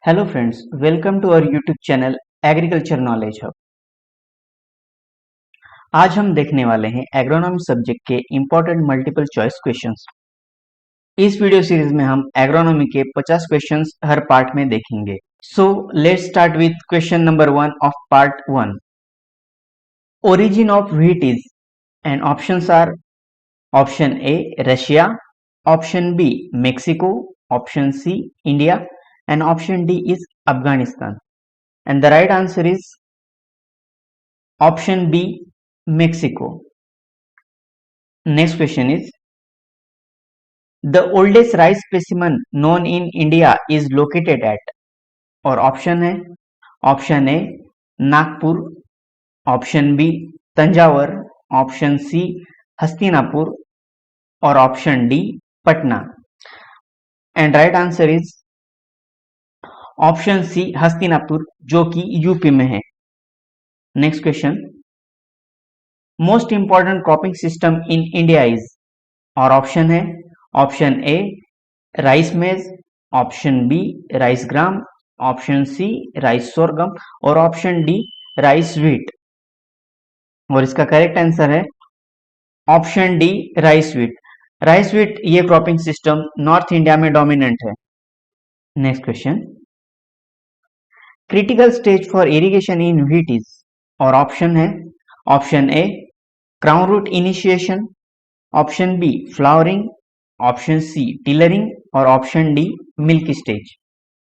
Hello friends, welcome to our YouTube channel agriculture knowledge hub. आज हम देखने वाले हैं एग्रोनॉमी सब्जेक्ट के इम्पोर्टेंट मल्टीपल चॉइस क्वेश्चंस। इस वीडियो सीरीज में हम एग्रोनॉमी के 50 क्वेश्चंस हर पार्ट में देखेंगे। So let's start with question number 1 of part 1। Origin of wheat is, and options are: option A Russia, option B Mexico, option C India, and option D is Afghanistan. And the right answer is option B, Mexico. Next question is: the oldest rice specimen known in India is located at? और option है: option A Nagpur, option B Thanjavur, option C Hastinapur और option D Patna. And right answer is option C Hastinapur, जो कि UP में है। Next question: most important cropping system in India is? और option है: option A rice maize, option B rice gram, option C rice sorghum और option D rice wheat. और इसका correct answer है option D rice wheat. Rice wheat ये cropping system north India में dominant है। Next question: critical stage for irrigation in wheat is? और option है: option A crown root initiation, option B flowering, option C tillering और option D milk stage.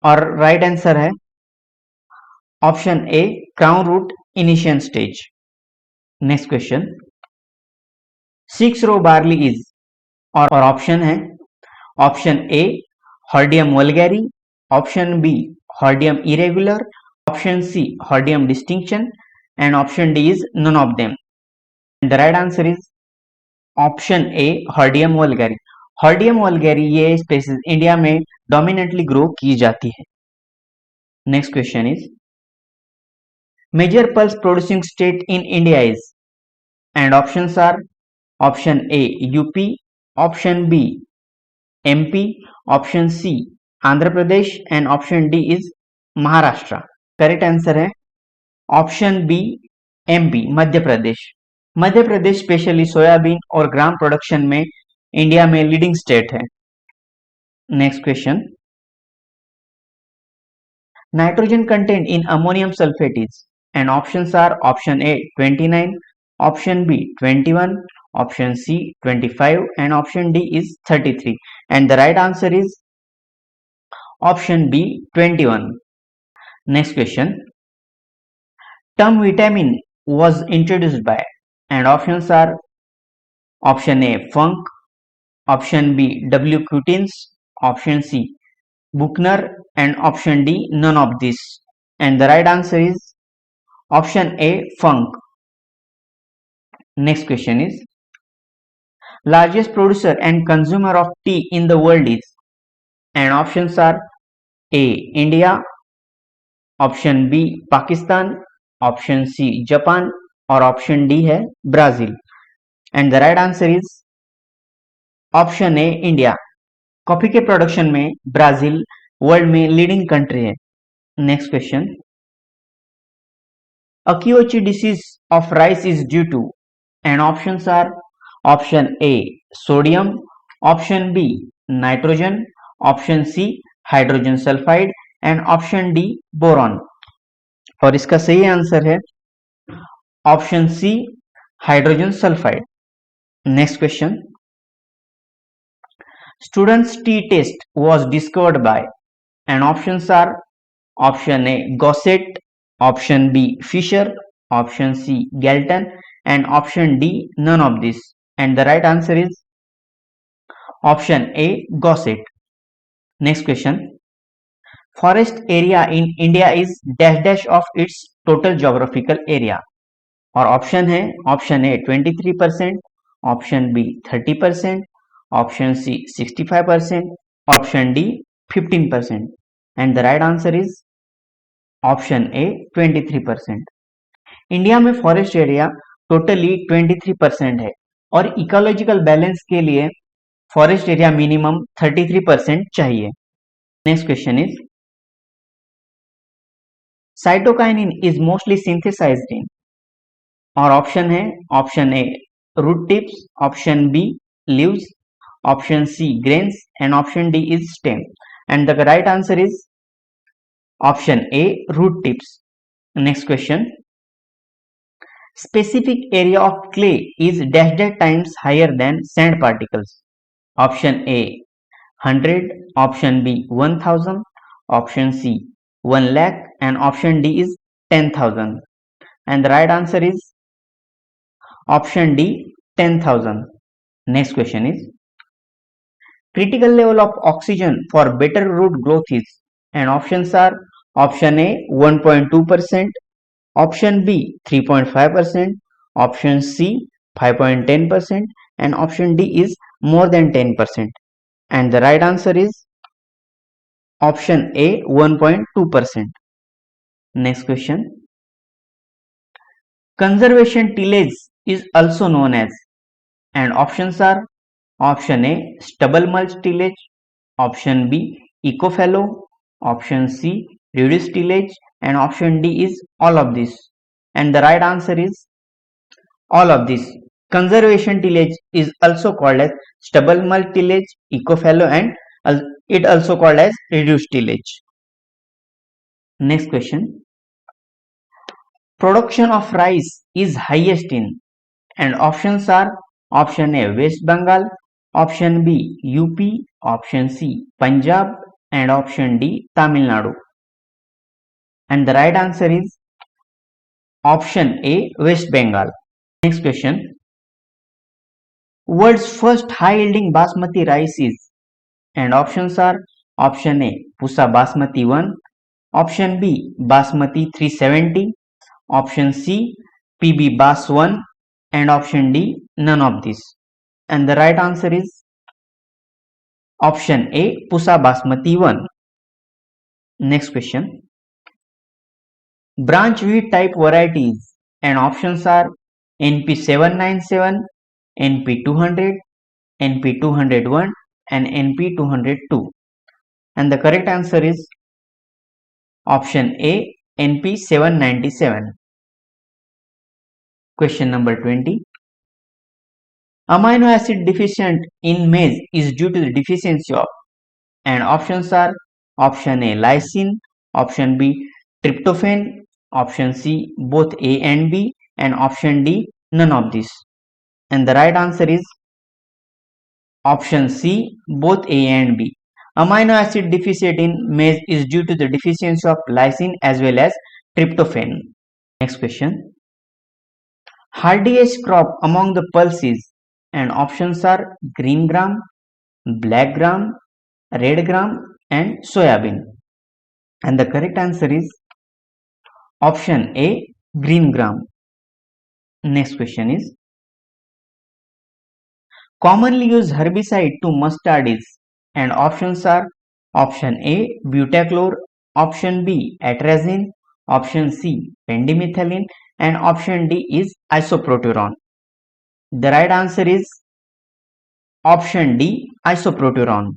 और right answer है option A crown root initiation stage. Next question: 6 row barley is? और option है: option A hordeum vulgare, option B hordeum irregular, option C hordeum distinction and option D is none of them. The right answer is option A hordeum vulgare. Hordeum vulgare ये species India में dominantly grow की जाती है। Next question is: major pulse producing state in India is? And options are: option A UP, option B MP, option C Andhra Pradesh and option D is Maharashtra. Correct answer है option B MP, Madhya Pradesh. Madhya Pradesh specially soybean और gram production में India में leading state है। Next question: nitrogen content in ammonium sulphate is? And options are: option A 29, option B 21, option C 25 and option D is 33। And the right answer is option B 21। Next question: term vitamin was introduced by? And options are: option A funk, option B W cutins, option C Buchner and option D none of this. And the right answer is option A funk. Next question is: largest producer and consumer of tea in the world is? And options are: A India, option B Pakistan, option C Japan और option D है Brazil. And the right answer is option A India. Coffee के production में Brazil world में leading country है। Next question: akiochi disease of rice is due to? And options are: option A sodium, option B nitrogen, option C hydrogen sulphide and option D boron. और इसका सही answer है option C hydrogen sulphide. Next question: students T test was discovered by? And options are: option A Gosset, option B Fisher, option C Galton and option D none of this. And the right answer is option A Gosset. Next question: forest area in India is dash dash of its total geographical area. और option है: option A 23%, option B 30%, option C 65%, option D 15%। And the right answer is option A 23%। India में forest area totally 23% है और ecological balance के लिए forest area minimum 33% चाहिए। Next question is: cytokinin is mostly synthesised in, और option है option A root tips, option B leaves, option C grains, and option D is stem. And the right answer is option A root tips. Next question. Specific area of clay is dash dash times higher than sand particles. Option A 100, option B 1000, option C 1 lakh, and option D is 10,000. And the right answer is option D 10,000. Next question is critical level of oxygen for better root growth is, and options are option A 1.2%, option B 3.5%, option C 5.10%, and option D is more than 10%. And the right answer is option A 1.2%. Next question. Conservation tillage is also known as, and options are option A stubble mulch tillage, option B eco-fallow, option C reduced tillage, and option D is all of this. And the right answer is all of this. Conservation tillage is also called as stubble mulch tillage, eco-fallow, and it also called as reduced tillage. Next question. Production of rice is highest in, and options are option A West Bengal, option B UP, option C Punjab, and option D Tamil Nadu. And the right answer is option A West Bengal. Next question. World's first high yielding basmati rice is, and options are option A Pusa Basmati 1, option B Basmati 370, option C PB Bas 1, and option D none of this. And the right answer is option A Pusa Basmati 1. Next question. Branch wheat type varieties, and options are NP 797, NP 200, NP 201, and NP 202. And the correct answer is option A NP 797. Question number 20. Amino acid deficient in maize is due to the deficiency of, and options are option A lysine, option B tryptophan, option C both A and B, and option D none of this. And the right answer is option C both A and B. Amino acid deficient in maize is due to the deficiency of lysine as well as tryptophan. Next question. Hardiest crop among the pulses, and options are green gram, black gram, red gram, and soybean. And the correct answer is option A green gram. Next question is commonly used herbicide to mustard is, and options are option A butachlor, option B atrazine, option C pendimethalin, and option D is isoproteron. The right answer is option D isoproteron.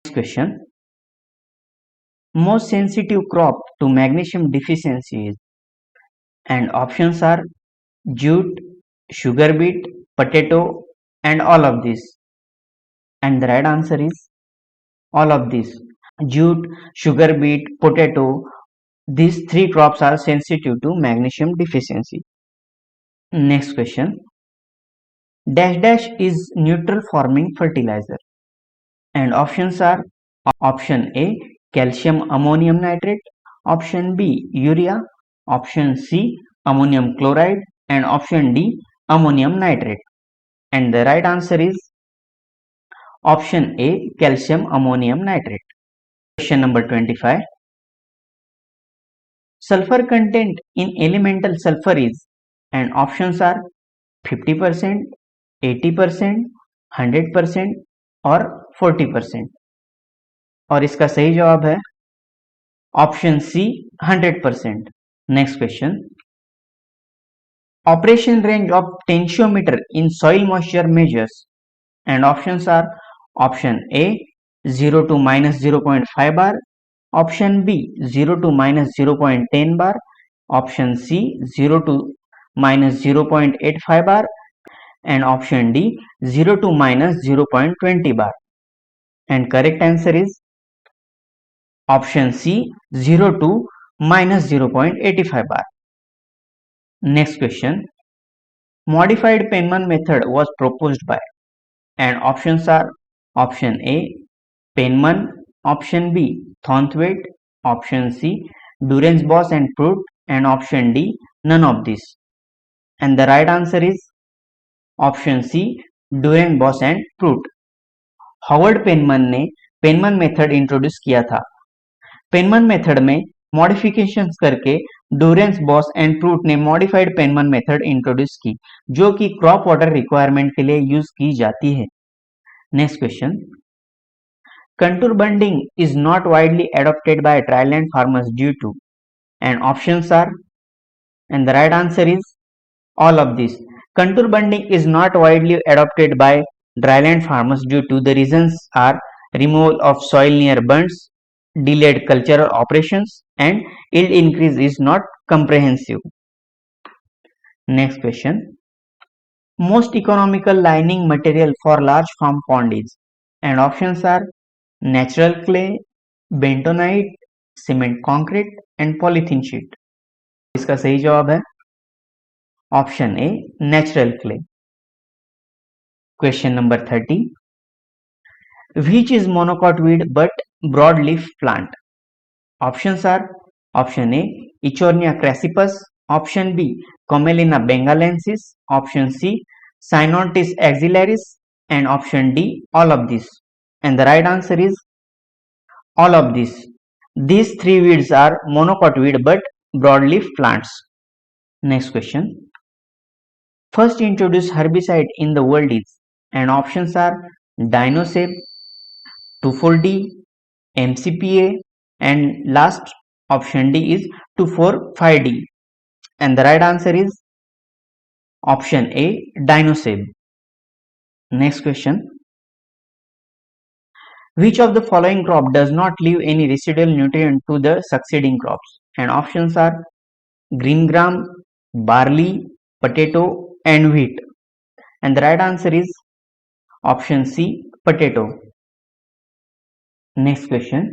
Next question. Most sensitive crop to magnesium deficiency is, and options are jute, sugar beet, potato, and all of this. And the right answer is all of this. Jute, sugar beet, potato, these three crops are sensitive to magnesium deficiency. Next question. Dash dash is neutral forming fertilizer, and options are option A calcium ammonium nitrate, option B urea, option C ammonium chloride, and option D ammonium nitrate. And the right answer is option A calcium ammonium nitrate. Question number 25. Sulfur content in elemental sulfur is, and options are 50%, 80%, 100% और 40%. और इसका सही जवाब है option C 100%. Next question. Operation range of tensiometer in soil moisture measures, and options are option A 0 to -0.5 bar, Option B 0 to minus 0.10 bar. Option C 0 to minus 0.85 bar, and option D 0 to minus 0.20 bar. And correct answer is option C 0 to minus 0.85 bar. Next question. Modified Penman method was proposed by, and options are option A Penman, option B Thornthwaite, option C Durance-Boss and Prout, and option D none of these. And the right answer is option C Doorenbos and Pruitt. Howard Penman ने Penman method introduce किया था। पेनमन method में modifications करके डूरेंस boss and Pruitt ने modified पेनमन method introduce की, जो कि crop water requirement के लिए यूज की जाती है। Next question, contour bunding is not widely adopted by dryland farmers due to, and options are, and the right answer is all of this. Contour bunding is not widely adopted by dryland farmers due to the reasons are removal of soil near bunds, delayed cultural operations, and yield increase is not comprehensive. Next question. Most economical lining material for large farm pond is, and options are natural clay, bentonite, cement concrete, and polythene sheet. इसका सही जवाब है option A natural clay. Question number 30, which is monocot weed but broad leaf plant? Options are option A eichhornia crassipes, option B commelina benghalensis, option C cyanotis axillaris, and option D all of this. And the right answer is all of this. These three weeds are monocot weed but broadleaf plants. Next question. First introduced herbicide in the world is, and options are Dinoseb, 2,4-D, MCPA, and last option D is 2,4,5-D. And the right answer is option A Dinoseb. Next question. Which of the following crop does not leave any residual nutrient to the succeeding crops? And options are green gram, barley, potato, and wheat. And the right answer is option C potato. Next question.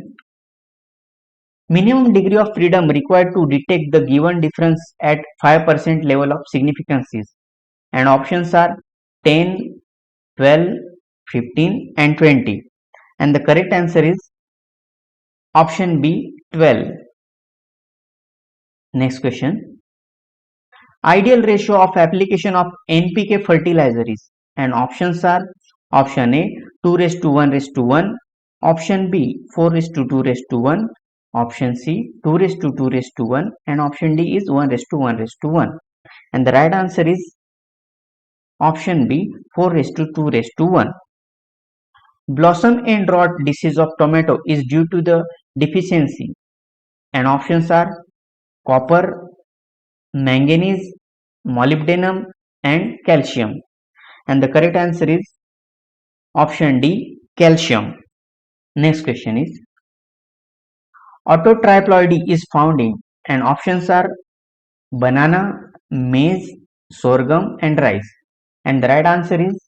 Minimum degree of freedom required to detect the given difference at 5% level of significance is, and options are 10, 12, 15, and 20. And the correct answer is option B 12. Next question. Ideal ratio of application of NPK fertilizer is, and options are option A 2:1:1, option B 4:2:1, option C 2:2:1, and option D is 1:1:1. And the right answer is option B 4:2:1. Blossom end rot disease of tomato is due to the deficiency, and options are copper, manganese, molybdenum, and calcium. And the correct answer is option D calcium. Next question is, autotriploidy is found in, and options are banana, maize, sorghum, and rice. And the right answer is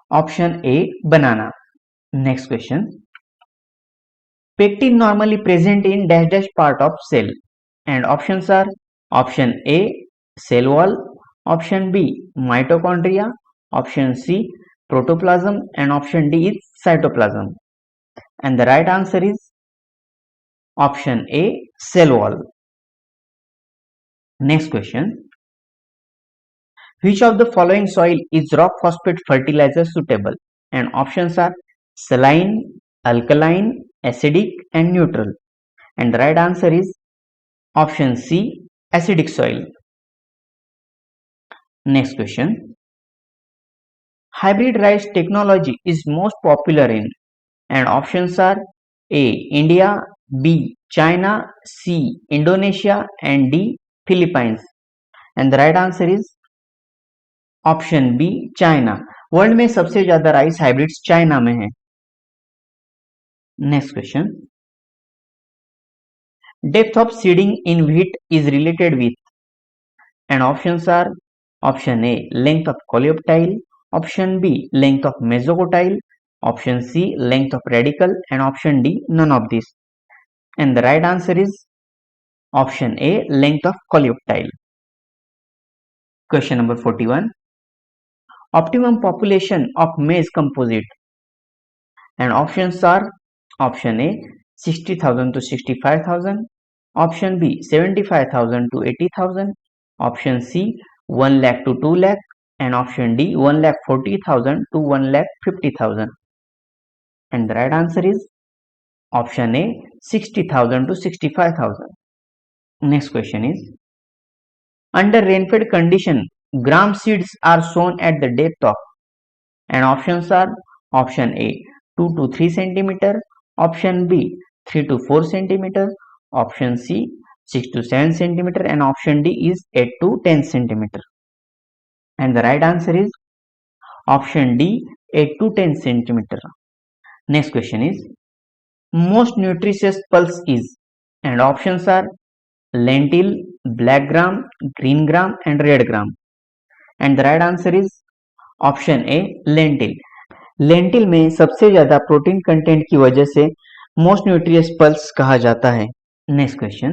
option A banana. Next question. Pectin normally present in dash dash part of cell, and options are option A cell wall, option B mitochondria, option C protoplasm, and option D is cytoplasm. And the right answer is option A cell wall. Next question. Which of the following soil is rock phosphate fertilizer suitable? And options are saline, alkaline, acidic, and neutral. And the right answer is option C acidic soil. Next question. Hybrid rice technology is most popular in, and options are A India, B China, C Indonesia, and D Philippines. And the right answer is option B China. World में सबसे ज्यादा rice hybrids China में है। Next question, depth of seeding in wheat is related with, and options are option A length of coleoptile, option B length of mesocotyle, option C length of radicle, and option D none of these. And the right answer is option A length of coleoptile. Question number 41. Optimum population of maize composite, and options are option A 60,000 to 65,000, option B 75,000 to 80,000, option C 1 lakh to 2 lakh, and option D 1 lakh 40,000 to 1 lakh 50,000. And the right answer is option A 60,000 to 65,000. Next question is, under rainfed condition gram seeds are sown at the depth of, and options are option A 2 to 3 centimeter, option B 3 to 4 centimeter, option C 6 to 7 centimeter, and option D is 8 to 10 centimeter. And the right answer is option D 8 to 10 centimeter. Next question is, most nutritious pulse is, and options are lentil, black gram, green gram, and red gram. And the right answer is option A lentil. Lentil में सबसे ज्यादा protein content की वजह से most nutritious pulse कहा जाता है. Next question,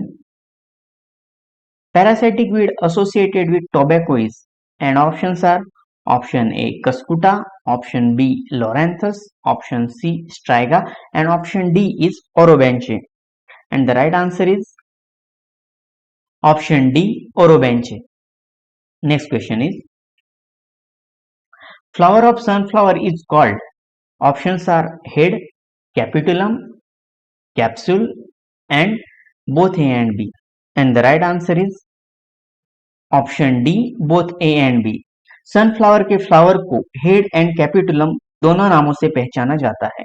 parasitic weed associated with tobacco is, and options are option A cuscuta, option B loranthus, option C striga, and option D is orobanche. And the right answer is option D orobanche. Next question is, flower of sunflower is called, options are head, capitulum, capsule, and both A and B. And the right answer is option D both A and B. Sunflower के flower को head and capitulum दोनों नामों से पहचाना जाता है.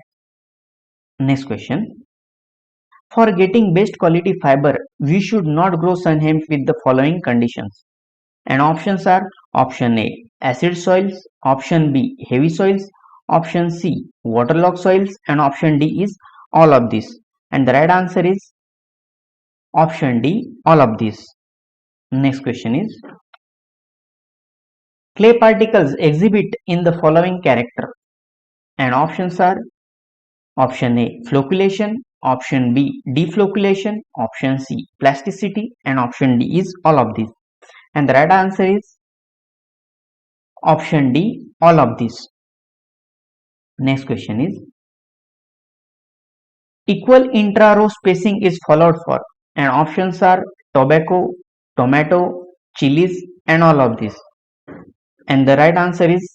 Next question, for getting best quality fibre we should not grow sunhemp with the following conditions. And options are option A acid soils, option B heavy soils, option C waterlogged soils, and option D is all of this. And the right answer is option D all of this. Next question is, clay particles exhibit in the following character, and options are option A flocculation, option B deflocculation, option C plasticity, and option D is all of these. And the right answer is option D all of these. Next question is, equal intra-row spacing is followed for, and options are tobacco, tomato, chilies, and all of these. And the right answer is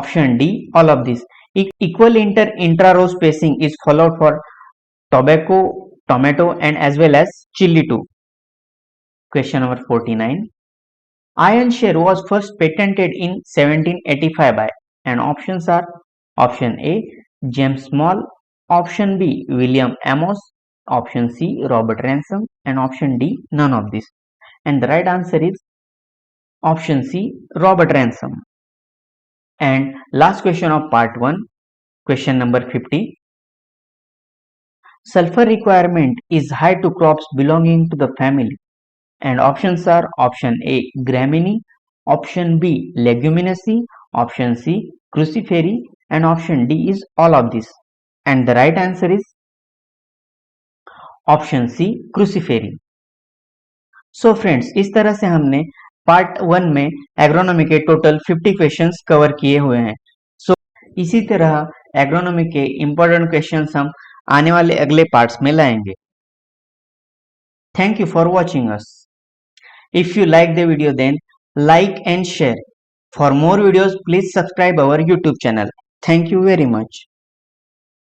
option D all of these. Equal intra-row spacing is followed for tobacco, tomato, and as well as chili too. Question number 49. Iron share was first patented in 1785 by, and options are option A James Small, option B William Amos, option C Robert Ransom, and option D none of this. And the right answer is option C Robert Ransom. And last question of part 1, question number 50. Sulfur requirement is high to crops belonging to the family, and options are option A Gramineae, option B Leguminaceae, option C Cruciferae, and option D is all of this. And the right answer is option C Cruciferae. So friends, इस तरह से हमने part 1 में agronomy के total 50 questions cover किए हुए हैं. सो इसी तरह एग्रोनॉमी के इंपॉर्टेंट क्वेश्चंस हम आने वाले अगले पार्ट्स में लाएंगे. Thank you for watching us. If you like the video, then like and share. For more videos, please subscribe our YouTube channel. Thank you very much.